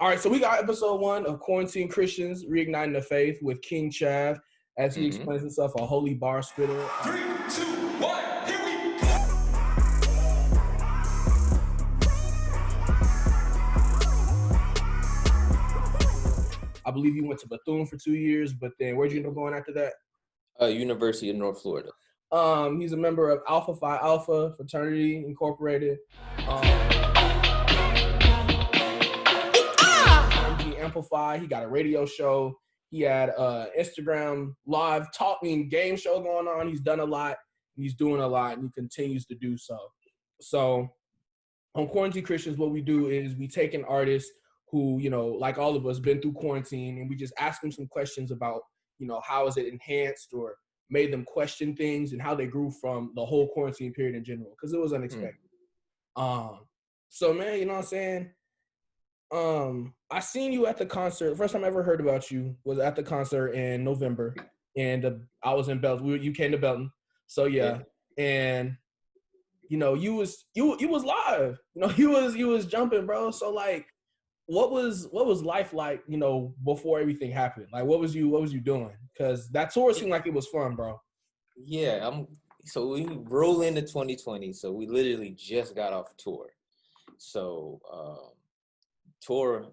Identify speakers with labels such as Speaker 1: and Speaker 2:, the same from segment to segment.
Speaker 1: All right, so we got episode 1 of Quarantine Christians Reigniting the Faith with King Chav as he explains himself a holy bar spitter.
Speaker 2: 3, 2, 1, here we go.
Speaker 1: I believe you went to Bethune for 2 years, but then where'd you end up going after that?
Speaker 3: University of North Florida.
Speaker 1: He's a member of Alpha Phi Alpha Fraternity Incorporated. Amplify. He got a radio show. He had Instagram live game show going on. He's done a lot. He's doing a lot, and he continues to do so. So on Quarantine Christians, what we do is we take an artist who, like all of us, been through quarantine, and we just ask them some questions about, how is it enhanced or made them question things and how they grew from the whole quarantine period in general, because it was unexpected. So, man, you know what I'm saying? I seen you at the concert. First time I ever heard about you was at the concert in November, and I was in Belton. You came to Belton, so yeah. And you was live. You was jumping, bro. So like, what was life like? Before everything happened. Like, what was you doing? Because that tour seemed like it was fun, bro.
Speaker 3: Yeah, so we roll into 2020. So we literally just got off tour. So tour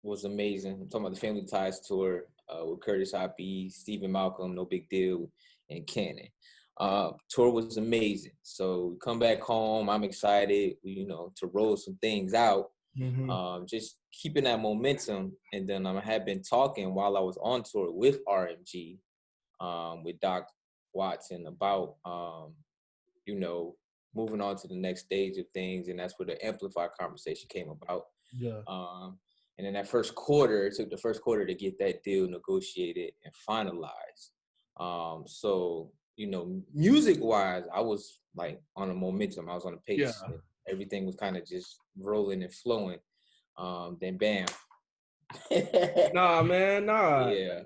Speaker 3: was amazing. I'm talking about the Family Ties tour with Curtis Hoppy, Stephen Malcolm, No Big Deal, and Cannon. Tour was amazing. So we come back home. I'm excited, to roll some things out. Just keeping that momentum. And then I had been talking while I was on tour with RMG, with Doc Watson about, moving on to the next stage of things. And that's where the Amplify conversation came about.
Speaker 1: Yeah.
Speaker 3: And then that first quarter, it took the first quarter to get that deal negotiated and finalized. So, music-wise, I was like on a momentum. I was on a pace.
Speaker 1: Yeah.
Speaker 3: Everything was kind of just rolling and flowing. Then bam.
Speaker 1: Nah, man, nah.
Speaker 3: Yeah.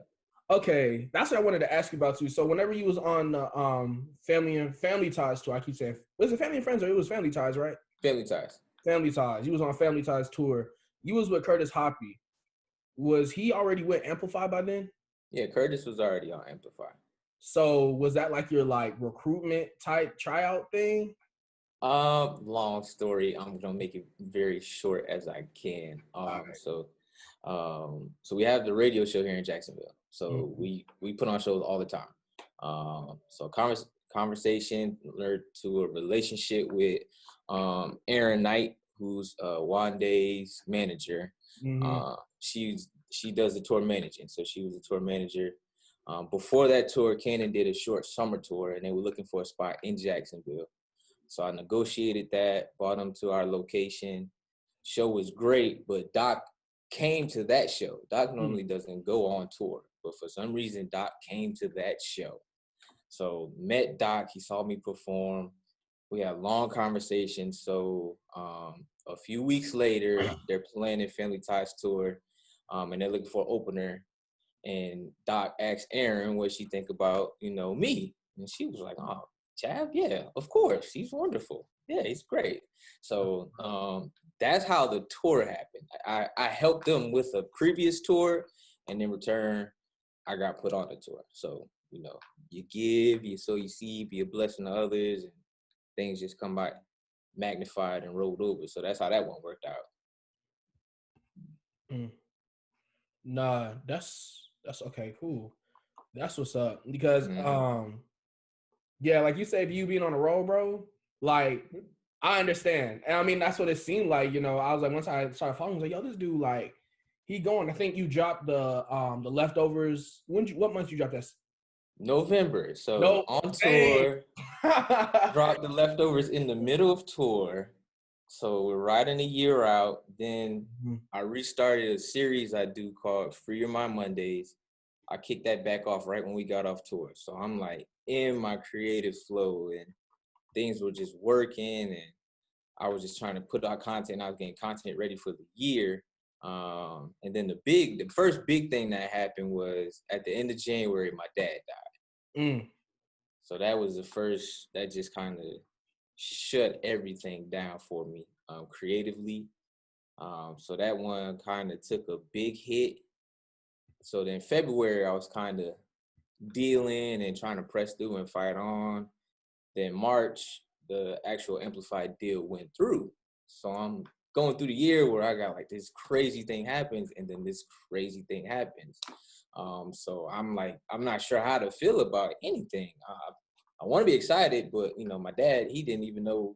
Speaker 1: Okay, that's what I wanted to ask you about too. So whenever you was on the Family Ties tour, I keep saying, was it Family and Friends or it was Family Ties, right?
Speaker 3: Family Ties.
Speaker 1: Family Ties. You was on Family Ties tour. You was with Curtis Hoppy. Was he already with Amplify by then?
Speaker 3: Yeah, Curtis was already on Amplify.
Speaker 1: So was that like your recruitment type tryout thing?
Speaker 3: Long story. I'm gonna make it very short as I can.
Speaker 1: Right.
Speaker 3: So we have the radio show here in Jacksonville. So we put on shows all the time. So conversation led to a relationship with Aaron Knight, who's Wande's manager. She does the tour managing. So she was the tour manager. Before that tour, Cannon did a short summer tour, and they were looking for a spot in Jacksonville. So I negotiated that, brought them to our location. Show was great, but Doc came to that show. Doc normally doesn't go on tour, but for some reason, Doc came to that show. So met Doc, he saw me perform. We had long conversations. So a few weeks later, they're planning Family Ties tour, and they're looking for an opener. And Doc asked Aaron what she think about, me. And she was like, oh, Chav? Yeah, of course. He's wonderful. Yeah, he's great. So that's how the tour happened. I helped them with a previous tour, and in return, I got put on the tour. So, you give, you sow, you see, be a blessing to others, and things just come by magnified and rolled over. So that's how that one worked out.
Speaker 1: Nah, that's okay, cool. That's what's up. Because yeah, like you said, you being on the road, bro, like I understand. And I mean, that's what it seemed like, I was like, once I started following, I was like, yo, this dude, like, he going. I think you dropped the leftovers. What month you dropped that?
Speaker 3: November. So on tour, dropped the leftovers in the middle of tour. So we're riding a year out. Then I restarted a series I do called Free Your Mind Mondays. I kicked that back off right when we got off tour. So I'm like in my creative flow, and things were just working, and I was just trying to put out content. I was getting content ready for the year. And then the first big thing that happened was at the end of January, my dad died. So that was the first, that just kind of shut everything down for me creatively. So that one kind of took a big hit. So then February, I was kind of dealing and trying to press through and fight on. Then March, the actual Amplify deal went through. So I'm going through the year where I got like this crazy thing happens and then this crazy thing happens. So I'm like, I'm not sure how to feel about anything. I want to be excited, but you know, my dad, he didn't even know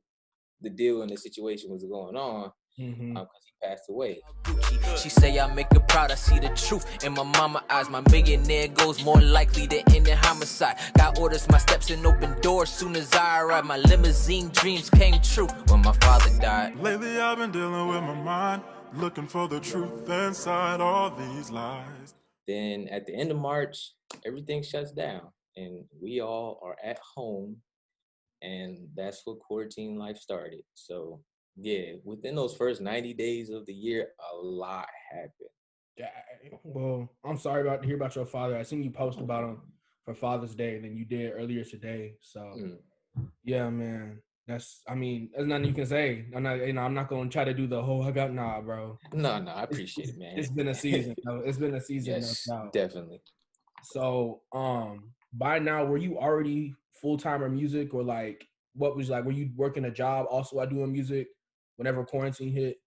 Speaker 3: the deal and the situation was going on because he passed away.
Speaker 4: She say I make her proud, I see the truth in my mama eyes. My millionaire goes more likely to end in homicide. Got orders, my steps and open doors soon as I arrive. My limousine dreams came true when my father died.
Speaker 2: Lately I've been dealing with my mind, looking for the truth inside all these lies.
Speaker 3: Then at the end of March, everything shuts down and we all are at home, and that's what quarantine life started. So yeah, within those first 90 days of the year, a lot happened.
Speaker 1: Well, I'm sorry to hear about your father. I seen you post about him for Father's Day than you did earlier today. So yeah, man. I mean, there's nothing you can say. I'm not gonna try to do the whole bro.
Speaker 3: No, I appreciate it, man.
Speaker 1: It's been a season. It's been a season.
Speaker 3: Yes,
Speaker 1: No doubt.
Speaker 3: definitely.
Speaker 1: So, by now, were you already full-time in music, or like, what was like, were you working a job also while doing music whenever quarantine hit?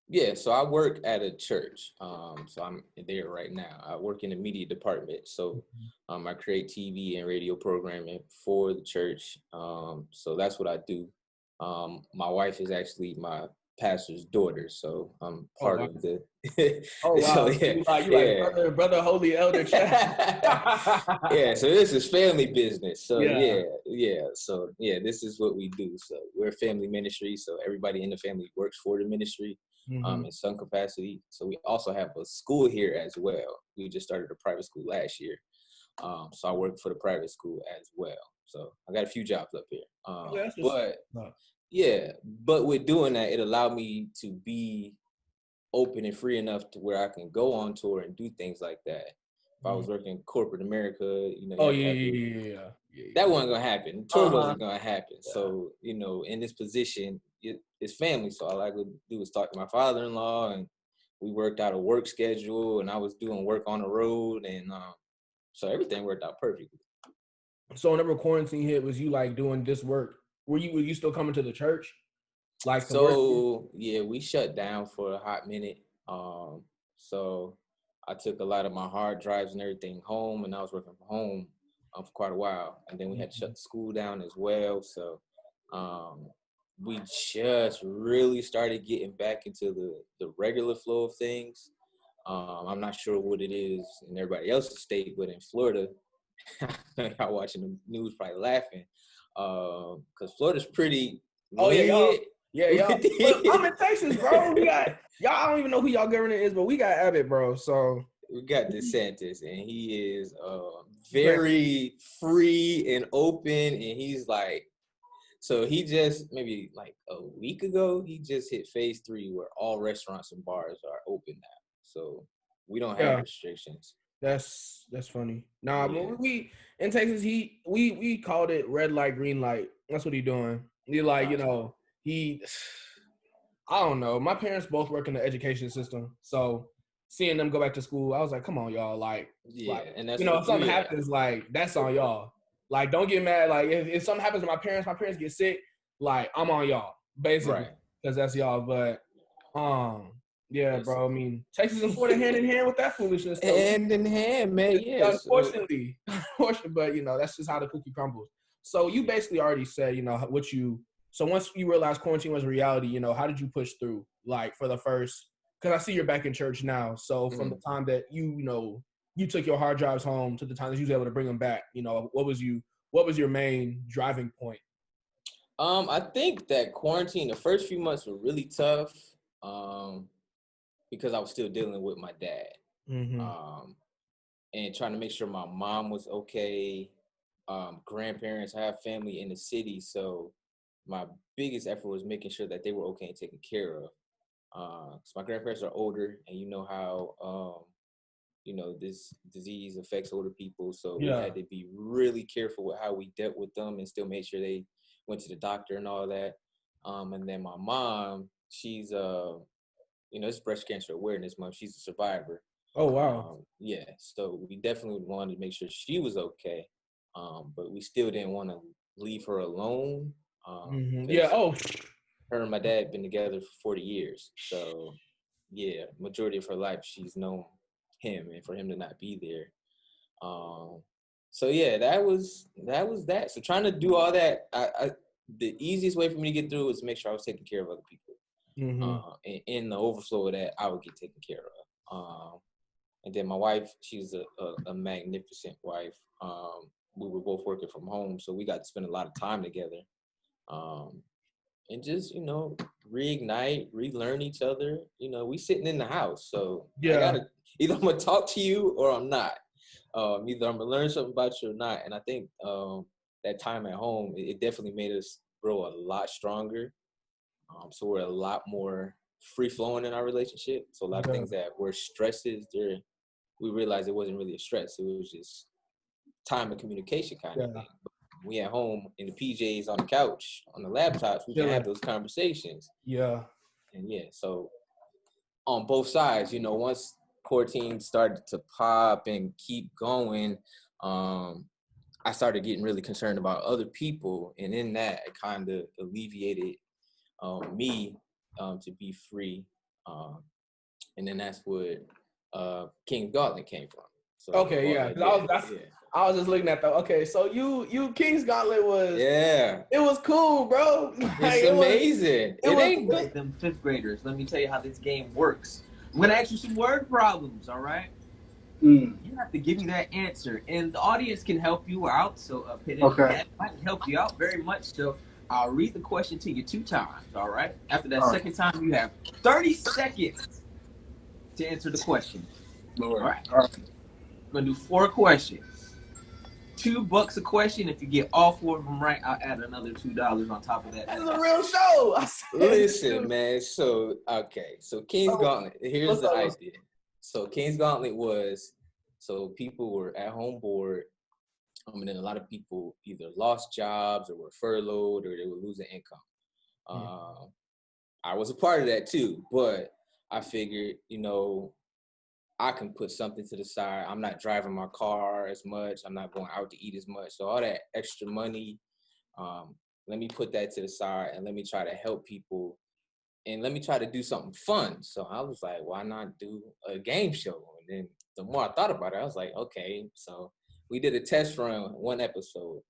Speaker 3: Yeah, so I work at a church. So I'm there right now. I work in the media department. So I create TV and radio programming for the church. So that's what I do. My wife is actually my pastor's daughter, so I'm
Speaker 1: Oh,
Speaker 3: part
Speaker 1: wow.
Speaker 3: of the.
Speaker 1: Oh, wow.
Speaker 3: So
Speaker 1: So
Speaker 3: yeah,
Speaker 1: you like brother, holy elder Chav.
Speaker 3: Yeah, so this is family business. So
Speaker 1: Yeah.
Speaker 3: So this is what we do. So we're a family ministry. So everybody in the family works for the ministry. In some capacity. So we also have a school here as well. We just started a private school last year. So I work for the private school as well. So I got a few jobs up here. But with doing that, it allowed me to be open and free enough to where I can go on tour and do things like that. If I was working corporate America, you know, that wasn't gonna happen. Tour wasn't gonna happen. Yeah. So, you know, in this position, it's family. So all I could do was talk to my father-in-law, and we worked out a work schedule, and I was doing work on the road, and so everything worked out perfectly.
Speaker 1: So whenever quarantine hit, was you like doing this work? Were you still coming to the church? Like
Speaker 3: yeah, we shut down for a hot minute. So I took a lot of my hard drives and everything home, and I was working from home for quite a while. And then we had to shut the school down as well. So we just really started getting back into the regular flow of things. I'm not sure what it is in everybody else's state, but in Florida, y'all watching the news probably laughing because Florida's pretty lenient.
Speaker 1: Y'all. Look, I'm in Texas, bro. We got y'all. I don't even know who y'all governor is, but we got Abbott, bro. So
Speaker 3: we got DeSantis, and he is very free and open, and he's like, so he just maybe like a week ago, he just hit phase 3 where all restaurants and bars are open now. So we don't have restrictions.
Speaker 1: That's funny. Nah, but we in Texas, we called it red light, green light. That's what he doing. He like, you know, I don't know. My parents both work in the education system, so seeing them go back to school, I was like, come on, y'all. And that's, you know, if something happens, like, that's on y'all. Like, don't get mad. Like, if something happens to my parents get sick, like, I'm on y'all, basically, because that's y'all. But yeah, bro. I mean, Texas and Florida hand in hand with that foolishness.
Speaker 3: Hand in hand, man. Yes.
Speaker 1: Unfortunately, but you know, that's just how the cookie crumbles. So you basically already said, you know, so once you realized quarantine was a reality, you know, how did you push through? Like for the first, because I see you're back in church now. So from the time that you took your hard drives home to the time that you was able to bring them back, you know, what was your main driving point?
Speaker 3: I think that quarantine, the first few months were really tough. Because I was still dealing with my dad. And trying to make sure my mom was okay. Grandparents, I have family in the city, so my biggest effort was making sure that they were okay and taken care of. So my grandparents are older, and you know how you know, this disease affects older people, so we had to be really careful with how we dealt with them and still made sure they went to the doctor and all that. And then my mom, she's it's Breast Cancer Awareness Month. She's a survivor.
Speaker 1: Oh, wow.
Speaker 3: Yeah, so we definitely wanted to make sure she was okay, but we still didn't want to leave her alone.
Speaker 1: Yeah. Oh,
Speaker 3: her and my dad been together for 40 years. So, yeah, majority of her life she's known him, and for him to not be there. So yeah, that was that. So trying to do all that, the easiest way for me to get through is make sure I was taking care of other people. And in the overflow of that, I would get taken care of. And then my wife, she's a magnificent wife. We were both working from home, so we got to spend a lot of time together. And just, reignite, relearn each other. We sitting in the house, so I gotta, either I'm gonna talk to you or I'm not. Either I'm gonna learn something about you or not. And I think that time at home, it definitely made us grow a lot stronger. So we're a lot more free flowing in our relationship. So a lot of things that were stresses, we realized it wasn't really a stress. It was just time and communication kind of thing. But we at home in the PJs on the couch, on the laptops, we can have those conversations.
Speaker 1: Yeah.
Speaker 3: And yeah, so on both sides, once quarantine started to pop and keep going, I started getting really concerned about other people. And in that, it kind of alleviated me to be free. And then that's what King Gauntlet came from. So,
Speaker 1: okay, yeah. I was just looking at that. Okay, so you King's Gauntlet was it was cool, bro.
Speaker 3: It's amazing. It ain't
Speaker 5: good. Them fifth graders. Let me tell you how this game works. I'm gonna ask you some word problems. All right. You have to give me that answer, and the audience can help you out. So, that might help you out very much. So, I'll read the question to you 2 times. All right. After that second time, you have 30 seconds to answer the question. All right. I'm gonna do 4 questions. $2 a question. If you get all 4 of them right, I'll add another $2 on top of that.
Speaker 1: That's a real show.
Speaker 3: Listen, man. So King's Gauntlet. Here's the idea. So King's Gauntlet was, so people were at home bored. And then a lot of people either lost jobs or were furloughed or they were losing income. I was a part of that too, but I figured, I can put something to the side. I'm not driving my car as much. I'm not going out to eat as much. So all that extra money, let me put that to the side and let me try to help people and let me try to do something fun. So I was like, why not do a game show? And then the more I thought about it, I was like, okay. So we did a test run 1 episode.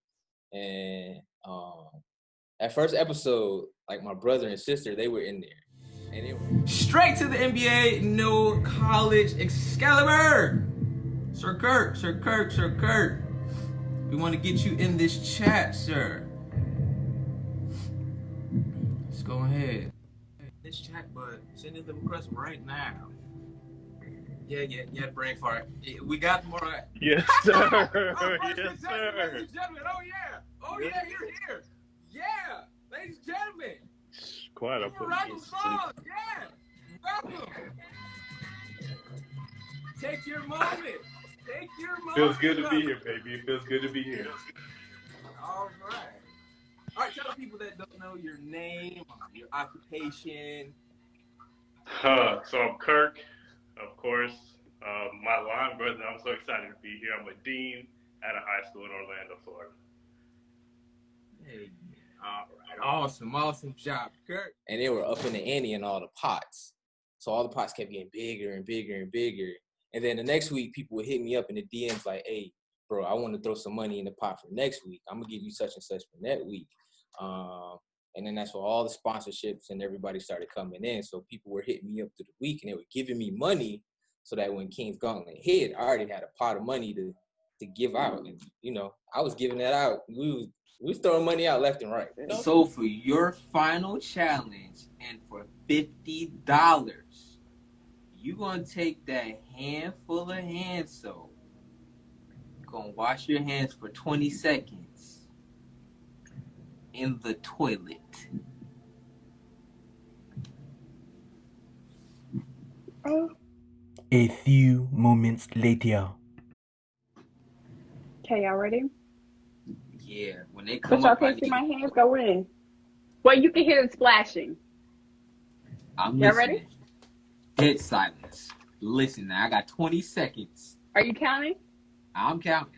Speaker 3: And that first episode, like my brother and sister, they were in there. And it was
Speaker 5: straight to the NBA, no college Excalibur. Sir Kurt. We want to get you in this chat, sir. Let's go ahead. This chat, but send in the request right now. Yeah, brain fart. We got more.
Speaker 2: Yes, sir.
Speaker 5: Yes, sir. Ladies and gentlemen. Oh yeah, you're here. Yeah, ladies and gentlemen.
Speaker 2: Quite a
Speaker 5: yeah. Welcome. Take your moment.
Speaker 2: Feels good to be here, baby. It feels good to be here.
Speaker 5: All right, tell the people that don't know your name, your occupation.
Speaker 2: So I'm Kirk, of course. My line brother, I'm so excited to be here. I'm a dean at a high school in Orlando, Florida.
Speaker 5: Hey, all right, awesome job, Kirk.
Speaker 3: And they were up in the ante in all the pots. So all the pots kept getting bigger and bigger and bigger. And then the next week, people would hit me up in the DMs like, hey, bro, I want to throw some money in the pot for next week. I'm going to give you such and such for that week. And then that's where all the sponsorships and everybody started coming in. So people were hitting me up through the week and they were giving me money so that when King's Gauntlet hit, I already had a pot of money to give out. And, I was giving that out. We was throwing money out left and right.
Speaker 5: So for your final challenge and for $50, you're going to take that handful of hand soap. You're going to wash your hands for 20 seconds in the toilet.
Speaker 6: A few moments later.
Speaker 7: Okay, y'all ready?
Speaker 5: Yeah, when they come
Speaker 7: but y'all
Speaker 5: up,
Speaker 7: can't see my hands go in. Well, you can hear it splashing.
Speaker 5: I'm
Speaker 7: y'all
Speaker 5: listening.
Speaker 7: ready?
Speaker 5: Dead silence. Listen, now I got 20 seconds.
Speaker 7: Are you counting?
Speaker 5: I'm counting.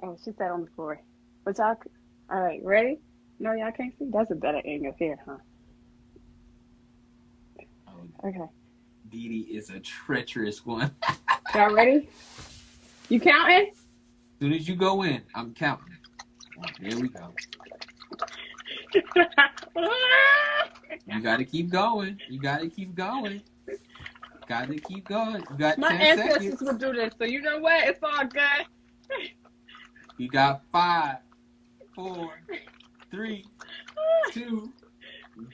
Speaker 7: Oh, she sat on the floor. But y'all, all right, ready? No, y'all can't see? That's a better angle here, huh? Okay.
Speaker 5: Dee Dee is a treacherous one.
Speaker 7: Y'all ready? You counting?
Speaker 5: As soon as you go in, I'm counting. Oh, there we go. You got to keep going. You got to keep going. Got to keep going. You got
Speaker 7: My
Speaker 5: 10
Speaker 7: ancestors
Speaker 5: seconds.
Speaker 7: would do this, so you know what? It's all good.
Speaker 5: You got 5, 4, 3, 2,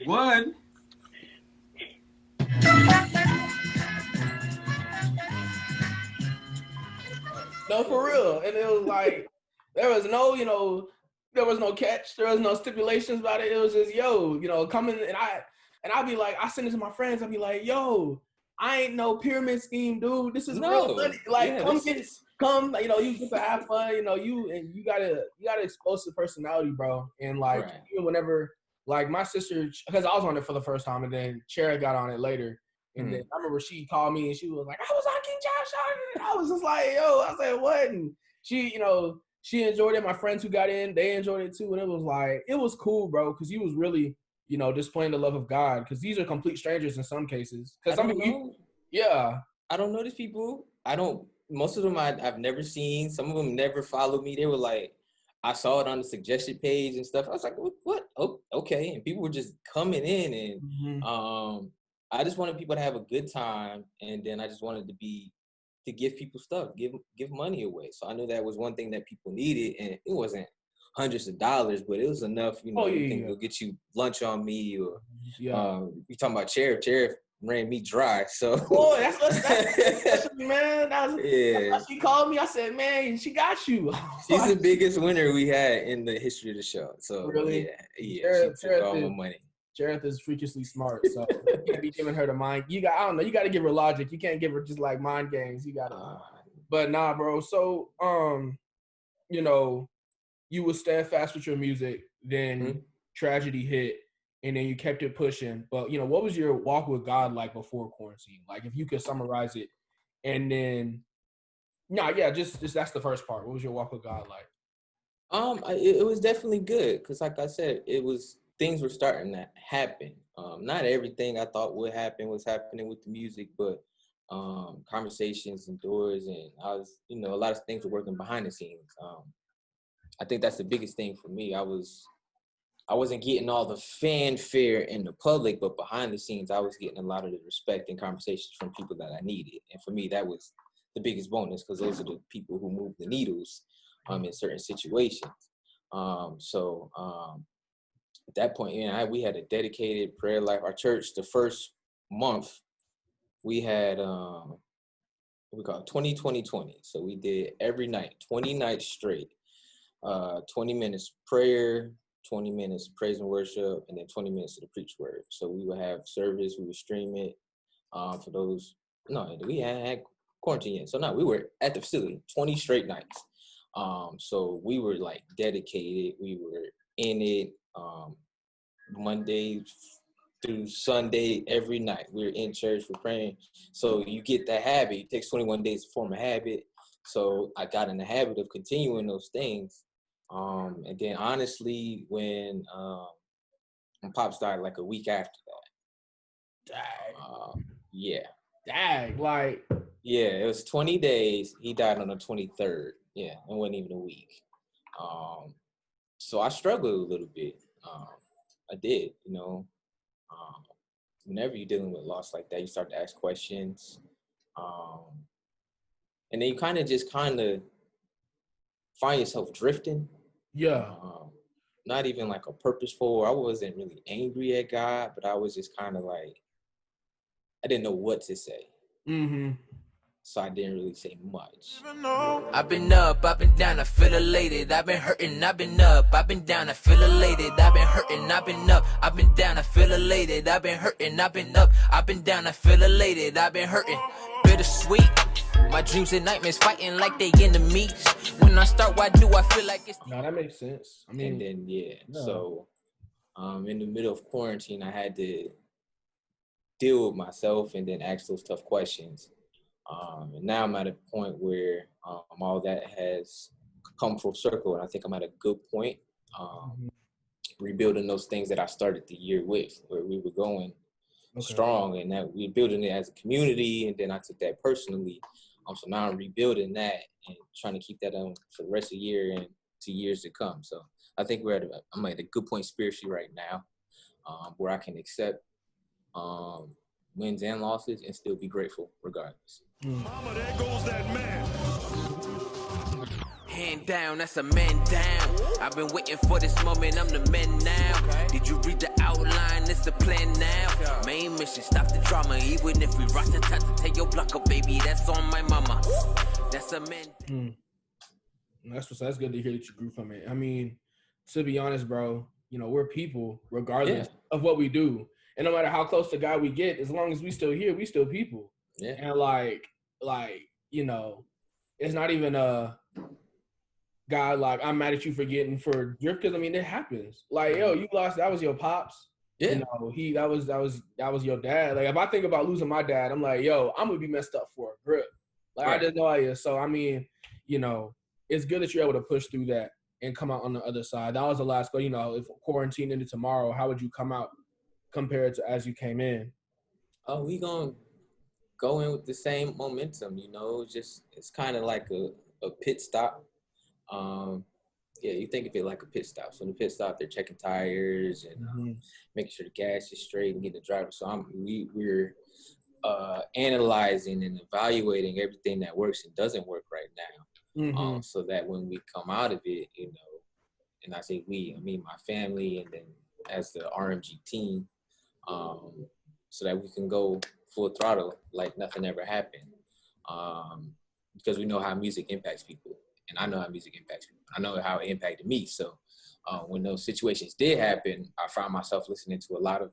Speaker 5: 1.
Speaker 1: No, for real. And it was like, there was no, there was no catch. There was no stipulations about it. It was just, coming. And I'd be like, I send it to my friends. I'd be like, yo, I ain't no pyramid scheme, dude. This is real money. Like, come, you get to have fun. You gotta expose the personality, bro. And like, even whenever, like my sister, because I was on it for the first time, and then Cherry got on it later. And then I remember she called me and she was like, I was on King Chav show. And I was just like, yo, I said, what? And she, she enjoyed it. My friends who got in, they enjoyed it too. And it was like, it was cool, bro. Cause he was really, displaying the love of God. Cause these are complete strangers in some cases. Cause some people,
Speaker 3: I don't know these people. Most of them I've never seen. Some of them never followed me. They were like, I saw it on the suggested page and stuff. I was like, what? Oh, okay. And people were just coming in and, I just wanted people to have a good time, and then I just wanted to give people stuff, give money away. So I knew that was one thing that people needed, and it wasn't hundreds of dollars, but it was enough. You can go get you lunch on me, or you talking about Sheriff ran me dry. So
Speaker 1: that's man. That's what she called me. I said, man, she got you.
Speaker 3: She's the biggest winner we had in the history of the show. So
Speaker 1: really,
Speaker 3: she took all my money.
Speaker 1: Jareth is freakishly smart, so you can't be giving her the mind. You got to give her logic. You can't give her just like mind games. You gotta, but nah, bro. So, you were steadfast with your music. Then tragedy hit, and then you kept it pushing. But what was your walk with God like before quarantine? Like, if you could summarize it, and then, just that's the first part. What was your walk with God like?
Speaker 3: It was definitely good because, like I said, things were starting to happen. Not everything I thought would happen was happening with the music, but conversations and doors, and I was, a lot of things were working behind the scenes. I think that's the biggest thing for me. I wasn't getting all the fanfare in the public, but behind the scenes, I was getting a lot of the respect and conversations from people that I needed. And for me, that was the biggest bonus because those are the people who move the needles in certain situations. At that point, we had a dedicated prayer life. Our church, the first month, we had we call it 20-20-20. So we did every night, 20 nights straight, 20 minutes prayer, 20 minutes praise and worship, and then 20 minutes to the preach word. So we would have service, we would stream it. For those, we had quarantine yet. So no, we were at the facility 20 straight nights. So we were like dedicated. We were in it. Monday through Sunday, every night we're in church, we're praying. So you get that habit. It takes 21 days to form a habit. So I got in the habit of continuing those things. And then honestly, when Pop started like a week after that. It was 20 days. He died on the 23rd. Yeah, it wasn't even a week. So I struggled a little bit. I did, whenever you're dealing with loss like that, you start to ask questions. And then you kind of find yourself drifting.
Speaker 1: Yeah.
Speaker 3: Not even like a purposeful, I wasn't really angry at God, but I was just kind of like, I didn't know what to say. So I didn't really say much.
Speaker 4: I've been up, I've been down, I feel elated. I've been hurting, I've been up, I've been down, I feel elated. I've been hurting, I've been up, I've been down, I feel elated. I've been hurting, I've been up, I've been down, I feel elated. I've been hurting, bittersweet. My dreams and nightmares fighting like they enemies. When I start, why do I feel like it's...
Speaker 1: No, that makes sense. I mean,
Speaker 3: and then, so in the middle of quarantine, I had to deal with myself and then ask those tough questions. And now I'm at a point where all that has come full circle, and I think I'm at a good point, rebuilding those things that I started the year with, where we were going strong, and that we're building it as a community, and then I took that personally. So now I'm rebuilding that and trying to keep that on for the rest of the year and to years to come. So I think I'm at a good point spiritually right now, where I can accept wins and losses and still be grateful regardless.
Speaker 8: Mama, there goes that man.
Speaker 4: Hand down, that's a man down. I've been waiting for this moment, I'm the man now. Did you read the outline? It's the plan now. Main mission, stop the drama. Even if we rock the top to take your block up, baby, that's on my mama. That's a man.
Speaker 1: That's good to hear that you grew from it. I mean, to be honest, bro, we're people regardless of what we do. And no matter how close to God we get, as long as we still here, we still people. Yeah. And like, it's not even God, like, I'm mad at you for getting for drift, because I mean it happens. Like, yo, you lost, that was your pops. Yeah. That was your dad. Like, if I think about losing my dad, I'm like, yo, I'm gonna be messed up for a grip. Like, I just know I is. So I mean, it's good that you're able to push through that and come out on the other side. That was the last goal. If quarantine ended tomorrow, how would you come out compared to as you came in?
Speaker 3: Oh, we gonna go in with the same momentum, it's kind of like a pit stop. You think of it like a pit stop. So in the pit stop, they're checking tires and making sure the gas is straight and getting the driver. So we're analyzing and evaluating everything that works and doesn't work right now. So that when we come out of it, and I say we, I mean my family, and then as the RMG team, so that we can go full throttle like nothing ever happened. Because we know how music impacts people. And I know how music impacts people. I know how it impacted me. So when those situations did happen, I found myself listening to a lot of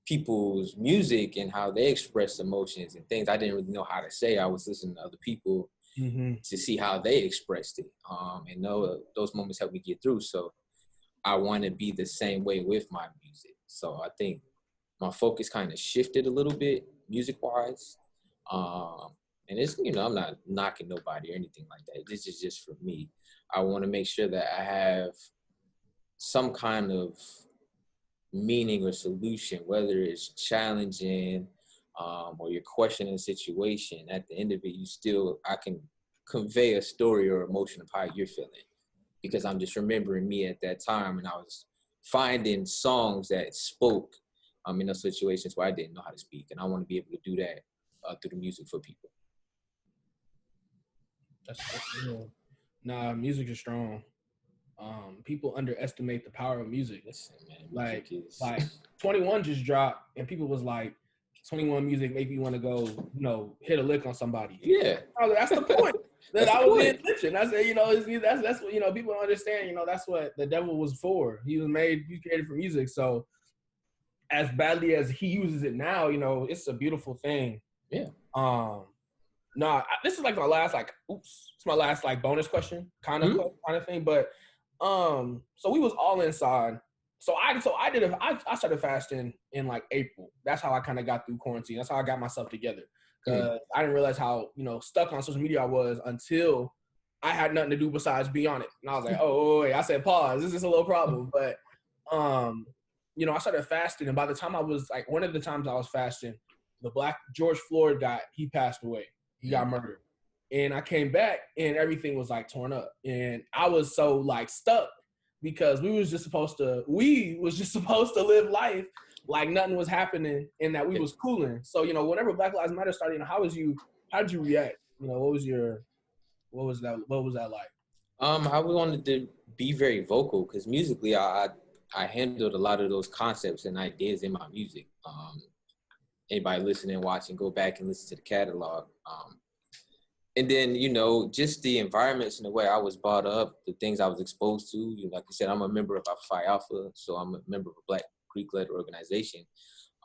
Speaker 3: people's music and how they express emotions and things I didn't really know how to say. I was listening to other people to see how they expressed it. And know those moments helped me get through. So I want to be the same way with my music. So I think my focus kind of shifted a little bit music-wise. And it's, I'm not knocking nobody or anything like that. This is just for me. I want to make sure that I have some kind of meaning or solution, whether it's challenging or you're questioning a situation. At the end of it, I can convey a story or emotion of how you're feeling, because I'm just remembering me at that time, and I was finding songs that spoke in those situations where I didn't know how to speak. And I want to be able to do that through the music for people.
Speaker 1: That's real. Nah, music is strong. People underestimate the power of music.
Speaker 3: Listen, man,
Speaker 1: like 21 just dropped, and people was like, 21 music make you want to go, hit a lick on somebody.
Speaker 3: Yeah,
Speaker 1: that's the point. That I was being mentioned. I said, that's what people don't understand. That's what the devil was for. He created for music. So as badly as he uses it now, it's a beautiful thing. Yeah. This is like my last it's my last bonus question kind of thing. But so we was all inside. So I started fasting in April. That's how I kind of got through quarantine. That's how I got myself together. Because I didn't realize how stuck on social media I was until I had nothing to do besides be on it. And I was like, oh wait, I said pause. This is a little problem. But I started fasting, and by the time I was one of the times I was fasting, the Black George Floyd he passed away. He got murdered. And I came back and everything was torn up. And I was so stuck because we was just supposed to live life like nothing was happening and that we was cooling. So, whenever Black Lives Matter started, how did you react? What was that like?
Speaker 3: I wanted to be very vocal because musically I handled a lot of those concepts and ideas in my music. Anybody listening, watching, go back and listen to the catalog. And then, just the environments and the way I was brought up, the things I was exposed to. Like you said, I'm a member of Phi Alpha, so I'm a member of a Black Greek-led organization.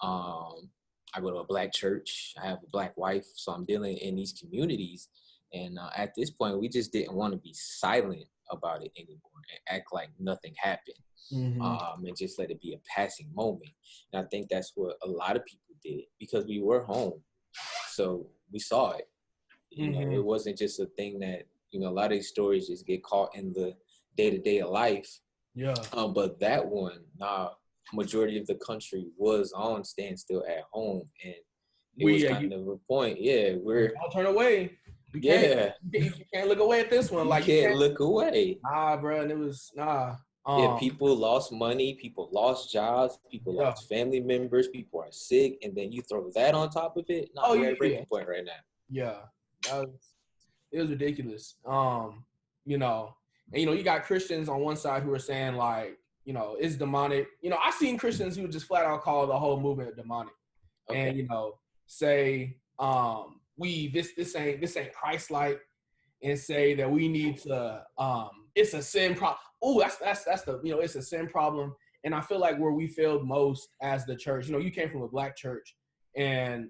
Speaker 3: I go to a Black church. I have a Black wife, so I'm dealing in these communities. And at this point, we just didn't want to be silent about it anymore and act like nothing happened. And just let it be a passing moment. And I think that's what a lot of people did because we were home. So we saw it. You know, it wasn't just a thing that, you know, a lot of these stories just get caught in the day-to-day of life.
Speaker 1: Yeah.
Speaker 3: But that one, majority of the country was on standstill at home. And it was kind of a point. Yeah,
Speaker 1: I'll turn away. You can't look away at this one. Like,
Speaker 3: you can't look away.
Speaker 1: Nah, bro. And it was,
Speaker 3: people lost money, people lost jobs, people lost family members, people are sick, and then you throw that on top of it. We're at a breaking point right now.
Speaker 1: Yeah. It was ridiculous. You know, and you know, you got Christians on one side who are saying like, you know, it's demonic. You know, I've seen Christians who just flat out call the whole movement demonic. Okay. And, you know, say, this ain't Christ-like, and say that we need to, it's a sin problem. Oh, that's the, you know, it's a sin problem. And I feel like where we failed most as the church, you know, you came from a Black church, and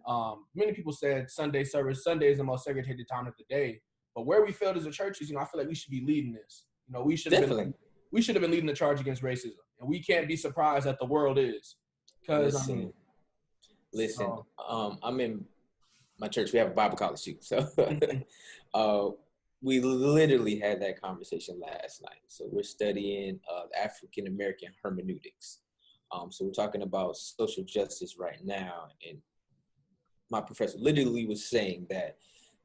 Speaker 1: many people said Sunday is the most segregated time of the day. But where we failed as a church is, you know, I feel like we should be leading this. You know, we should have been leading the charge against racism, and we can't be surprised that the world is. Because
Speaker 3: I'm in my church. We have a Bible college too, so we literally had that conversation last night. So we're studying African American hermeneutics. So we're talking about social justice right now, and my professor literally was saying that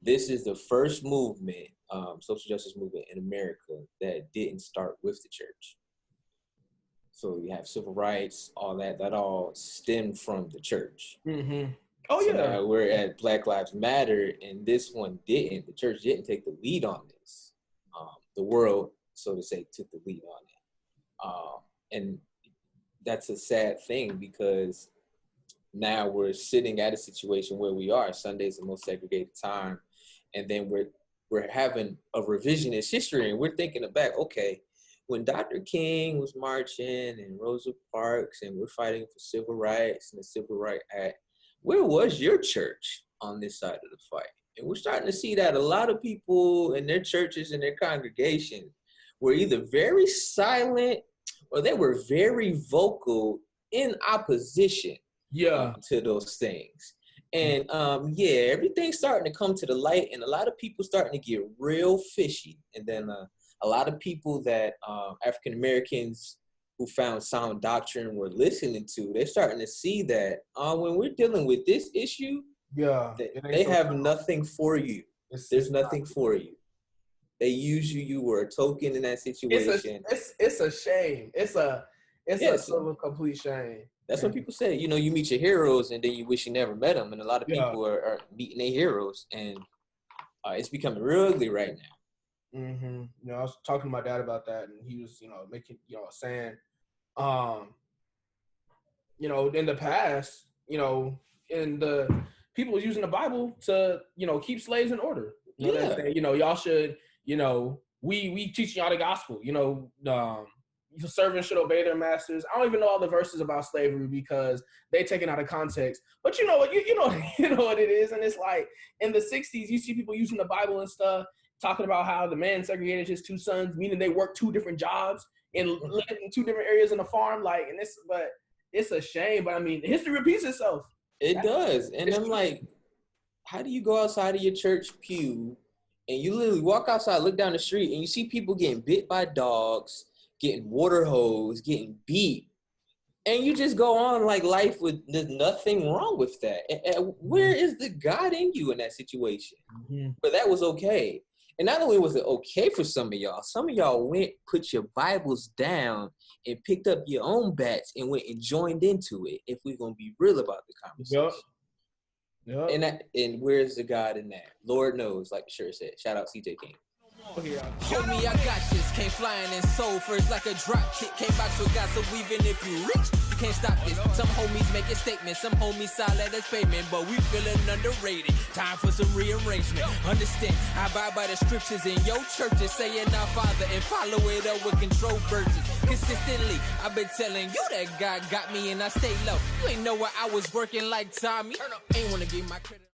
Speaker 3: this is the first movement, social justice movement in America that didn't start with the church. So you have civil rights, all that all stemmed from the church.
Speaker 1: Mm-hmm.
Speaker 3: Now we're at Black Lives Matter, and this one didn't. The church didn't take the lead on this. The world, so to say, took the lead on it. And that's a sad thing, because now we're sitting at a situation where we are. Sunday's the most segregated time. And then we're having a revisionist history, and we're thinking back, okay, when Dr. King was marching and Rosa Parks and we're fighting for civil rights and the Civil Rights Act, where was your church on this side of the fight? And we're starting to see that a lot of people in their churches and their congregations were either very silent or they were very vocal in opposition to those things. And everything's starting to come to the light, and a lot of people starting to get real fishy. And then a lot of people that African Americans who found sound doctrine were listening to, they're starting to see that when we're dealing with this issue, they have nothing for you. There's nothing for you. They use you. You were a token in that situation.
Speaker 1: It's a shame. It's a complete shame.
Speaker 3: That's what people say. You know, you meet your heroes and then you wish you never met them. And a lot of people are meeting their heroes, and it's becoming real ugly right now.
Speaker 1: Mm-hmm. You know, I was talking to my dad about that, and he was, you know, saying, you know, in the past, you know, in the people was using the Bible to, you know, keep slaves in order. You know, saying, you know, y'all should, you know, we teach y'all the gospel. You know, the servants should obey their masters. I don't even know all the verses about slavery because they taken out of context. But you know what, you know what it is, and it's like in the 60s, you see people using the Bible and stuff, talking about how the man segregated his two sons, meaning they worked two different jobs and lived in two different areas in the farm. Like, and but it's a shame. But I mean, history repeats itself.
Speaker 3: It does. And I'm like, how do you go outside of your church pew and you literally walk outside, look down the street, and you see people getting bit by dogs, getting water hosed, getting beat, and you just go on like life with there's nothing wrong with that? And where is the God in you in that situation? Mm-hmm. But that was okay. And not only was it okay for some of y'all went, put your Bibles down and picked up your own bats and went and joined into it, if we're going to be real about the conversation. Yep. And where's the God in that? Lord knows, like the shirt said. Shout out CJ King.
Speaker 4: Homie, I got this. Came flying and soul first like a drop kick. Came back so God, so even if you rich, you can't stop this. Some homies making statements, some homies solid as payment, but we feeling underrated. Time for some rearrangement. Understand, I abide by the scriptures in your churches, saying our Father and follow it up with control verses. Consistently, I've been telling you that God got me and I stay low. You ain't know where I was working like Tommy. Ain't wanna give my credit.